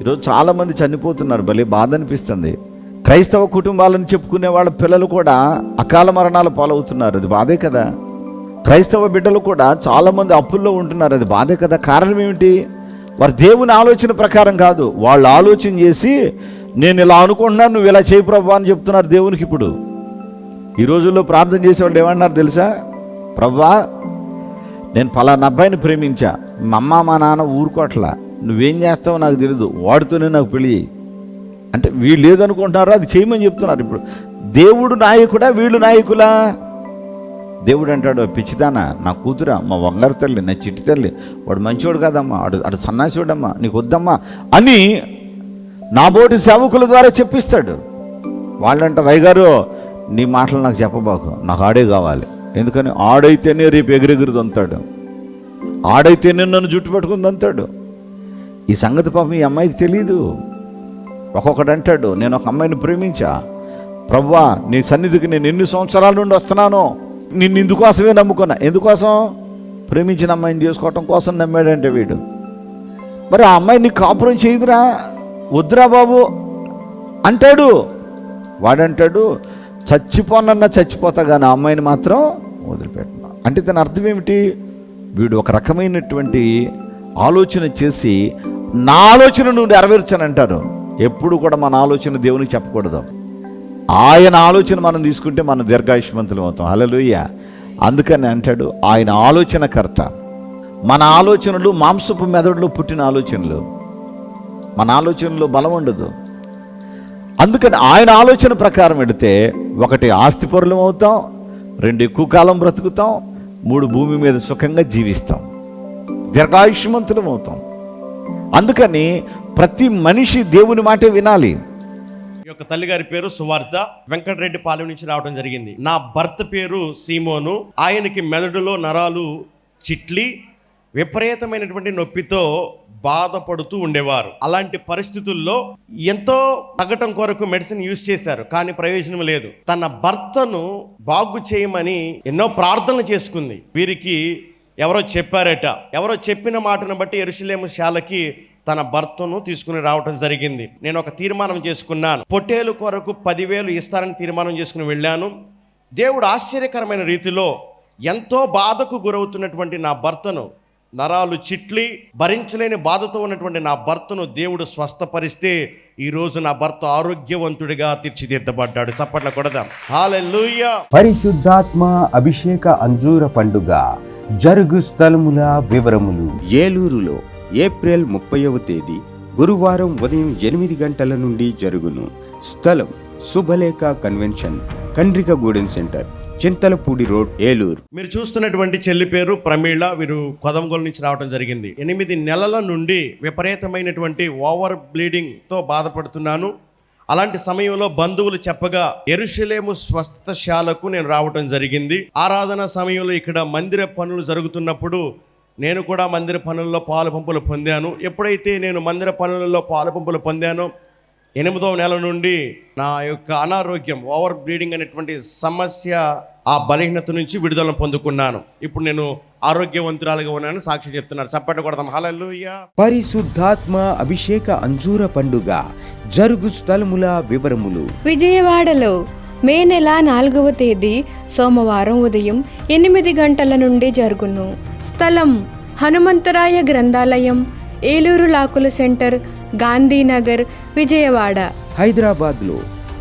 ఈరోజు చాలామంది చనిపోతున్నారు, భలే బాధ అనిపిస్తుంది. క్రైస్తవ కుటుంబాలను చెప్పుకునే వాళ్ళ పిల్లలు కూడా అకాల మరణాల పాలవుతున్నారు, అది బాధే కదా. క్రైస్తవ బిడ్డలు కూడా చాలామంది అప్పుల్లో ఉంటున్నారు, అది బాధే కదా. కారణం ఏమిటి? వారు దేవుని ఆలోచన ప్రకారం కాదు, వాళ్ళు ఆలోచన చేసి నేను ఇలా అనుకుంటున్నాను, నువ్వు ఇలా చేయి ప్రభా అని చెప్తున్నారు దేవునికి. ఇప్పుడు ఈ రోజుల్లో ప్రార్థన చేసేవాళ్ళు ఏమన్నారు తెలుసా? ప్రభా, నేను పలానా అబ్బాయిని ప్రేమించా, మా అమ్మ మా నాన్న ఊరుకోట్లా, నువ్వేం చేస్తావో నాకు తెలీదు, వాడితోనే నాకు పెళ్ళి చేయి అంటే వీళ్ళు ఏదనుకుంటున్నారో అది చేయమని చెప్తున్నారు. ఇప్పుడు దేవుడు నాయకుడా, వీళ్ళు నాయకులా? దేవుడు అంటాడు, పిచ్చిదానా, నా కూతురా, మా వంగారు తల్లి, నా చిట్టి తల్లి, వాడు మంచివాడు కాదమ్మా, అడు సన్నాసివాడమ్మా, నీకు వద్దమ్మా అని నాబోటి సేవకుల ద్వారా చెప్పిస్తాడు. వాళ్ళంటారు, అయ్యగారు నీ మాటలు నాకు చెప్పబాకు, నాకు ఆడే కావాలి. ఎందుకని? ఆడైతేనే రేపు ఎగిరెగిరి దొంతాడు, ఆడైతేనే నన్ను జుట్టు పట్టుకుని దొంతాడు. ఈ సంగతి పాపం ఈ అమ్మాయికి తెలీదు. ఒక్కొక్కడు అంటాడు, నేను ఒక అమ్మాయిని ప్రేమించా ప్రభువా, నీ సన్నిధికి నేను ఎన్ని సంవత్సరాల నుండి వస్తున్నానో, నిన్ను ఇందుకోసమే నమ్ముకున్నా. ఎందుకోసం? ప్రేమించిన అమ్మాయిని చేసుకోవటం కోసం నమ్మాడంటే వీడు. మరి ఆ అమ్మాయిని కాపురం చేయదురా, వద్దురా బాబు అంటాడు. వాడంటాడు, చచ్చిపోనన్నా చచ్చిపోతా కానీ ఆ అమ్మాయిని మాత్రం వదిలిపెట్టను. అంటే దాని అర్థం ఏమిటి? వీడు ఒక రకమైనటువంటి ఆలోచన చేసి నా ఆలోచన నువ్వు నెరవేర్చానంటారు. ఎప్పుడు కూడా మన ఆలోచన దేవునికి చెప్పకూడదు. ఆయన ఆలోచన మనం తీసుకుంటే మనం దీర్ఘాయుష్మంతులు అవుతాం. హల్లెలూయా. అందుకని అంటాడు, ఆయన ఆలోచనకర్త. మన ఆలోచనలు మాంసపు మెదడులో పుట్టిన ఆలోచనలు, మన ఆలోచనలో బలం ఉండదు. అందుకని ఆయన ఆలోచన ప్రకారం పెడితే, ఒకటి ఆస్తిపరులం అవుతాం, 2 ఎక్కువ కాలం బ్రతుకుతాం, 3 భూమి మీద సుఖంగా జీవిస్తాం, దీర్ఘాయుష్మంతులం అవుతాం. అందుకని ప్రతి మనిషి దేవుని మాటే వినాలి. ఈ యొక్క తల్లిగారి పేరు సువార్త, వెంకటరెడ్డి పాలెం నుంచి రావడం జరిగింది. నా భర్త పేరు సీమోను. ఆయనకి మెదడులో నరాలు చిట్లి విపరీతమైనటువంటి నొప్పితో బాధపడుతూ ఉండేవారు. అలాంటి పరిస్థితుల్లో ఎంతో తగ్గటం కొరకు మెడిసిన్ యూజ్ చేశారు, కానీ ప్రయోజనం లేదు. తన భర్తను బాగు చేయమని ఎన్నో ప్రార్థనలు చేసుకుంది. వీరికి ఎవరో చెప్పారట, ఎవరో చెప్పిన మాటను బట్టి యెరూషలేము శాలకి తన భర్తను తీసుకుని రావటం జరిగింది. నేను ఒక తీర్మానం చేసుకున్నాను, పొట్టేలు కొరకు 10,000 ఇస్తారని తీర్మానం చేసుకుని వెళ్ళాను. దేవుడు ఆశ్చర్యకరమైన రీతిలో ఎంతో బాధకు గురవుతున్నటువంటి నా భర్తను, నరాలు చిట్లి భరించలేని బాధతో ఉన్నటువంటి నా భర్తను దేవుడు స్వస్థపరిస్తే ఈరోజు నా భర్త ఆరోగ్యవంతుడిగా తీర్చిదిద్దబడ్డాడు. చప్పట్ల కొడదాం. హల్లెలూయా. పరిశుద్ధాత్మ అభిషేక అంజూర పండుగ జరుగు స్థలముల వివరములు. ఏలూరులో ఏప్రిల్ 30వ తేదీ గురువారం ఉదయం 8 గంటల నుండి జరుగును. స్థలం Shubhalekha convention, Kandrikagudem centre, Chintalapudi road, Eluru. మీరు చూస్తున్నటువంటి చెల్లి పేరు ప్రమీళ. వీరు కొదంగోలు నుంచి రావడం జరిగింది. 8 నెలల నుండి విపరీతమైనటువంటి ఓవర్ బ్లీడింగ్తో బాధపడుతున్నాను. అలాంటి సమయంలో బంధువులు చెప్పగా యెరూషలేము స్వస్థశాలకు నేను రావడం జరిగింది. ఆరాధన సమయంలో ఇక్కడ మందిర పనులు జరుగుతున్నప్పుడు నేను కూడా మందిర పనుల్లో పాలు పంపులు పొందాను. ఎప్పుడైతే నేను మందిర పనులలో పాలు పంపులు పొందానో 8వ నెల నుండి నా యొక్క అనారోగ్యం, ఓవర్ బ్లీడింగ్ అనేటువంటి సమస్య, ఆ బలహీనత నుంచి విడుదల పొందుకున్నాను. ఇప్పుడు నేను ఆరోగ్యవంతురాలుగా ఉన్నాను, సాక్షి చెప్తున్నారు. చప్పట్లు కొడదాం. హల్లెలూయా. పరిశుద్ధాత్మ అభిషేక అంజూర పండుగ జరుగు స్థలముల వివరములు. విజయవాడలో మే నెల 4వ తేదీ సోమవారం ఉదయం 8 గంటల నుండి జరుగును. స్థలం హనుమంతరాయ గ్రంథాలయం, ఏలూరు లాకుల సెంటర్, గాంధీనగర్, విజయవాడ. హైదరాబాద్లో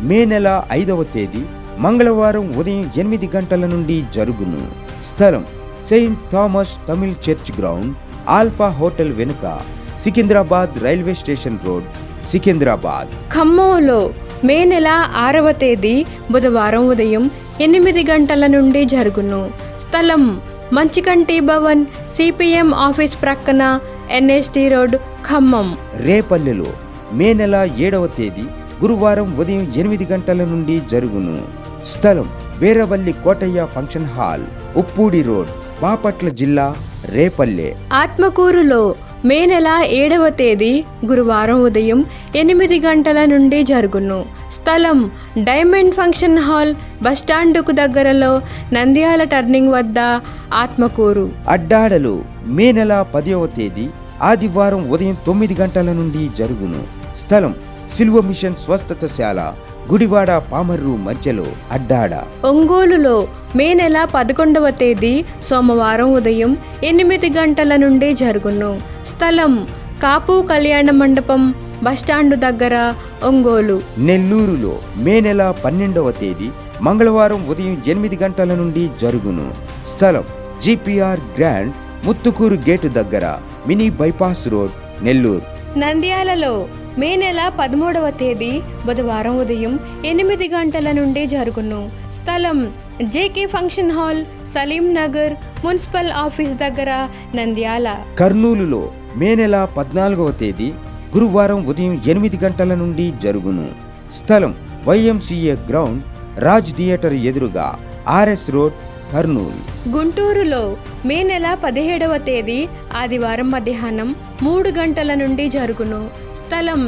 మే నెల 5వ తేదీ మంగళవారం ఉదయం 8 గంటల నుండి జరుగును. స్థలం Saint Thomas Tamil church ground, Alpha hotel వెనుక, Secunderabad railway station road, Secunderabad. ఖమ్మంలో మే నెల 6వ తేదీ బుధవారం ఉదయం 8 గంటల నుండి జరుగును. స్థలం మంచికంటి భవన్, సిపిఎం ఆఫీస్ ప్రక్కన, ఎన్ఎస్టి రోడ్, ఖమ్మం. రేపల్లెలో మే నెల 7వ తేదీ గురువారం ఉదయం 8 గంటల నుండి జరుగును. స్థలం Veeravalli Kotaiah function hall, Uppudi road, Bapatla జిల్లా, రేపల్లె. ఆత్మకూరులో మే నెల 7వ తేదీ గురువారం ఉదయం 8 గంటల నుండి జరుగును. స్థలం డైమండ్ ఫంక్షన్ హాల్, బస్టాండుకు దగ్గరలో, నంద్యాల టర్నింగ్ వద్ద, ఆత్మకూరు. అడ్డాడలో మే నెల 10వ తేదీ ఆదివారం ఉదయం 9 గంటల నుండి జరుగును. స్థలం సిల్వ మిషన్ స్వస్థతశాల, గుడివాడ పామర్రు మధ్యలో అడ్డాడ. ఒంగోలులో మే నెల 11వ తేదీ సోమవారం ఉదయం 8 గంటల నుండి జరుగును. స్థలం కాపు కళ్యాణ మండపం, బస్టాండు దగ్గర, ఒంగోలు. నెల్లూరులో మే నెల 12వ తేదీ మంగళవారం ఉదయం 8 గంటల నుండి జరుగును. స్థలం జిపిఆర్ గ్రాండ్, ముత్తుకూరు గేటు దగ్గర, మినీ బైపాస్ రోడ్, నెల్లూరు. నంద్యాలలో మే నెల 13వ తేదీ బుధవారం ఉదయం 8 గంటల నుండి జరుగును. స్థలం JK function hall, Saleem Nagar, municipal office దగ్గర, నంద్యాల. కర్నూలులో మే నెల 14వ తేదీ గురువారం ఉదయం 8 గంటల నుండి జరుగును. స్థలం వైఎంసీఏ గ్రౌండ్, రాజ్ థియేటర్ ఎదురుగా, ఆర్ఎస్ రోడ్, కర్నూలు. గుంటూరులో మే నెల 17వ తేదీ ఆదివారం మధ్యాహ్నం 3 గంటల నుండి జరుగును. స్థలం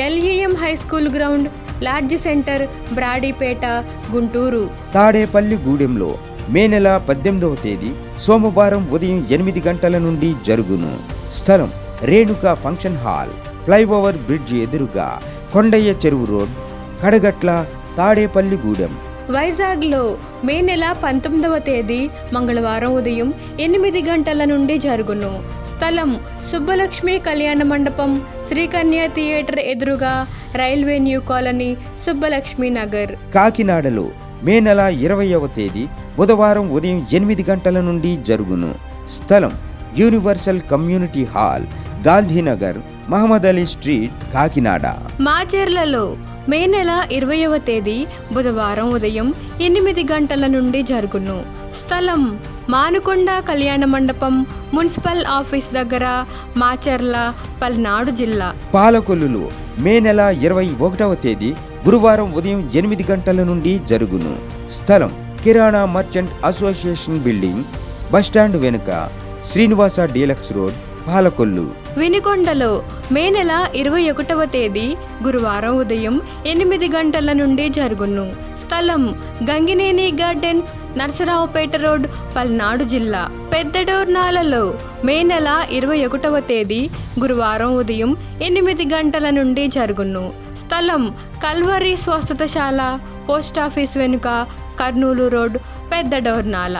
LEM high school ground, lodge centre, Brodipet, Guntur. తాడేపల్లి గూడెంలో మే నెల 18వ తేదీ సోమవారం ఉదయం 8 గంటల నుండి జరుగును. స్థలం Renuka function hall, flyover bridge ఎదురుగా, కొండయ్య చెరువు రోడ్, కడగట్ల, తాడేపల్లి గూడెం. వైజాగ్లో మే నెల 19వ తేదీ మంగళవారం ఉదయం 8 గంటల నుండి జరుగును. స్థలం సుబ్బలక్ష్మి కళ్యాణ మండపం, శ్రీకన్య థియేటర్ ఎదురుగా, railway new colony, Subbalakshmi Nagar. కాకినాడలో మే నెల 20వ తేదీ బుధవారం ఉదయం 8 గంటల నుండి జరుగును. స్థలం universal community hall, Gandhinagar, Mohammed Ali street, Kakinada. మాచర్లలో మే నెల 20వ తేదీ బుధవారం ఉదయం 8 గంటల నుండి జరుగును. స్థలం మానుకొండ కళ్యాణ మండపం, మున్సిపల్ ఆఫీస్ దగ్గర, మాచర్ల, పల్నాడు జిల్లా. పాలకొల్లులో మే నెల 21వ తేదీ గురువారం ఉదయం 8 గంటల నుండి జరుగును. స్థలం కిరాణా మర్చెంట్ అసోసియేషన్ బిల్డింగ్, బస్టాండ్ వెనుక, శ్రీనివాస డీలక్స్ రోడ్, పాలకొల్లు. వినుకొండలో మే నెల 21వ తేదీ గురువారం ఉదయం 8 గంటల నుండి జరుగును. స్థలం గంగినేని గార్డెన్స్, నర్సరావుపేట రోడ్, పల్నాడు జిల్లా. పెద్దడోర్నాలలో మే నెల 21వ తేదీ గురువారం ఉదయం 8 గంటల నుండి జరుగును. స్థలం కల్వరి స్వస్థతశాల, పోస్టాఫీస్ వెనుక, కర్నూలు రోడ్, పెద్దడోర్నాల.